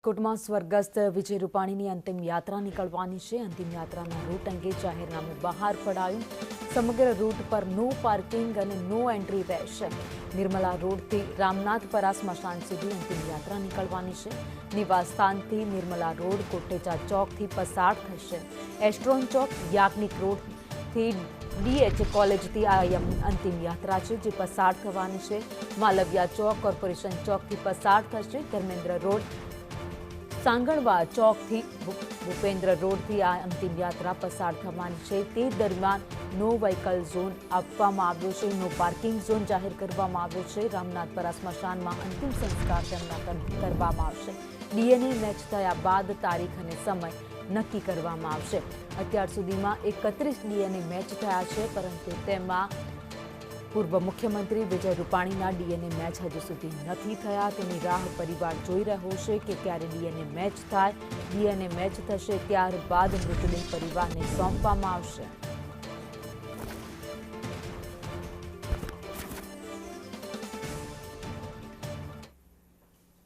કોટમાં સ્વર્ગસ્થ વિજય રૂપાણીની અંતિમ યાત્રા નીકળવાની છે। અંતિમ યાત્રાના રૂટ અંગે જાહેરનામું બહાર પડાયું। સમગ્ર રૂટ પર નો પાર્કિંગ અને નો એન્ટ્રી રહેશે। નિર્મલા રોડથી રામનાથપરા સ્મશાન સુધી અંતિમ યાત્રા નીકળવાની છે। નિવાસસ્થાનથી નિર્મલા રોડ કોટેચા ચોકથી પસાર થશે। એસ્ટ્રોન ચોક યાજ્ઞિક રોડથી DH કોલેજથી આ અંતિમ યાત્રા છે જે પસાર થવાની છે। માલવિયા ચોક કોર્પોરેશન ચોકથી પસાર થશે। ધર્મેન્દ્ર રોડ सांगणवा चौकથી ભૂપેન્દ્ર રોડથી આ અંતિમ યાત્રા પસાર થવાની છે। તે દરમિયાન નો વ્હીકલ ઝોન આપવામાં આવ્યો છે, નો પાર્કિંગ ઝોન જાહેર કરવામાં આવ્યો છે। રામનાથપરા સ્મશાનમાં અંતિમ સંસ્કાર તેમના કરવામાં આવશે। DNA મેચ થયા બાદ તારીખ અને સમય નક્કી કરવામાં આવશે। અત્યાર સુધીમાં 31 DNA મેચ થયા છે, પરંતુ તેમાં પૂર્વ મુખ્યમંત્રી વિજય રૂપાણીના DNA મેચ હજુ સુધી નથી થયા। તેની રાહ પરિવાર જોઈ રહ્યો છે કે ક્યારે DNA મેચ થાય। DNA મેચ થશે ત્યારબાદ મૃતદેહ પરિવારને સોંપવામાં આવશે।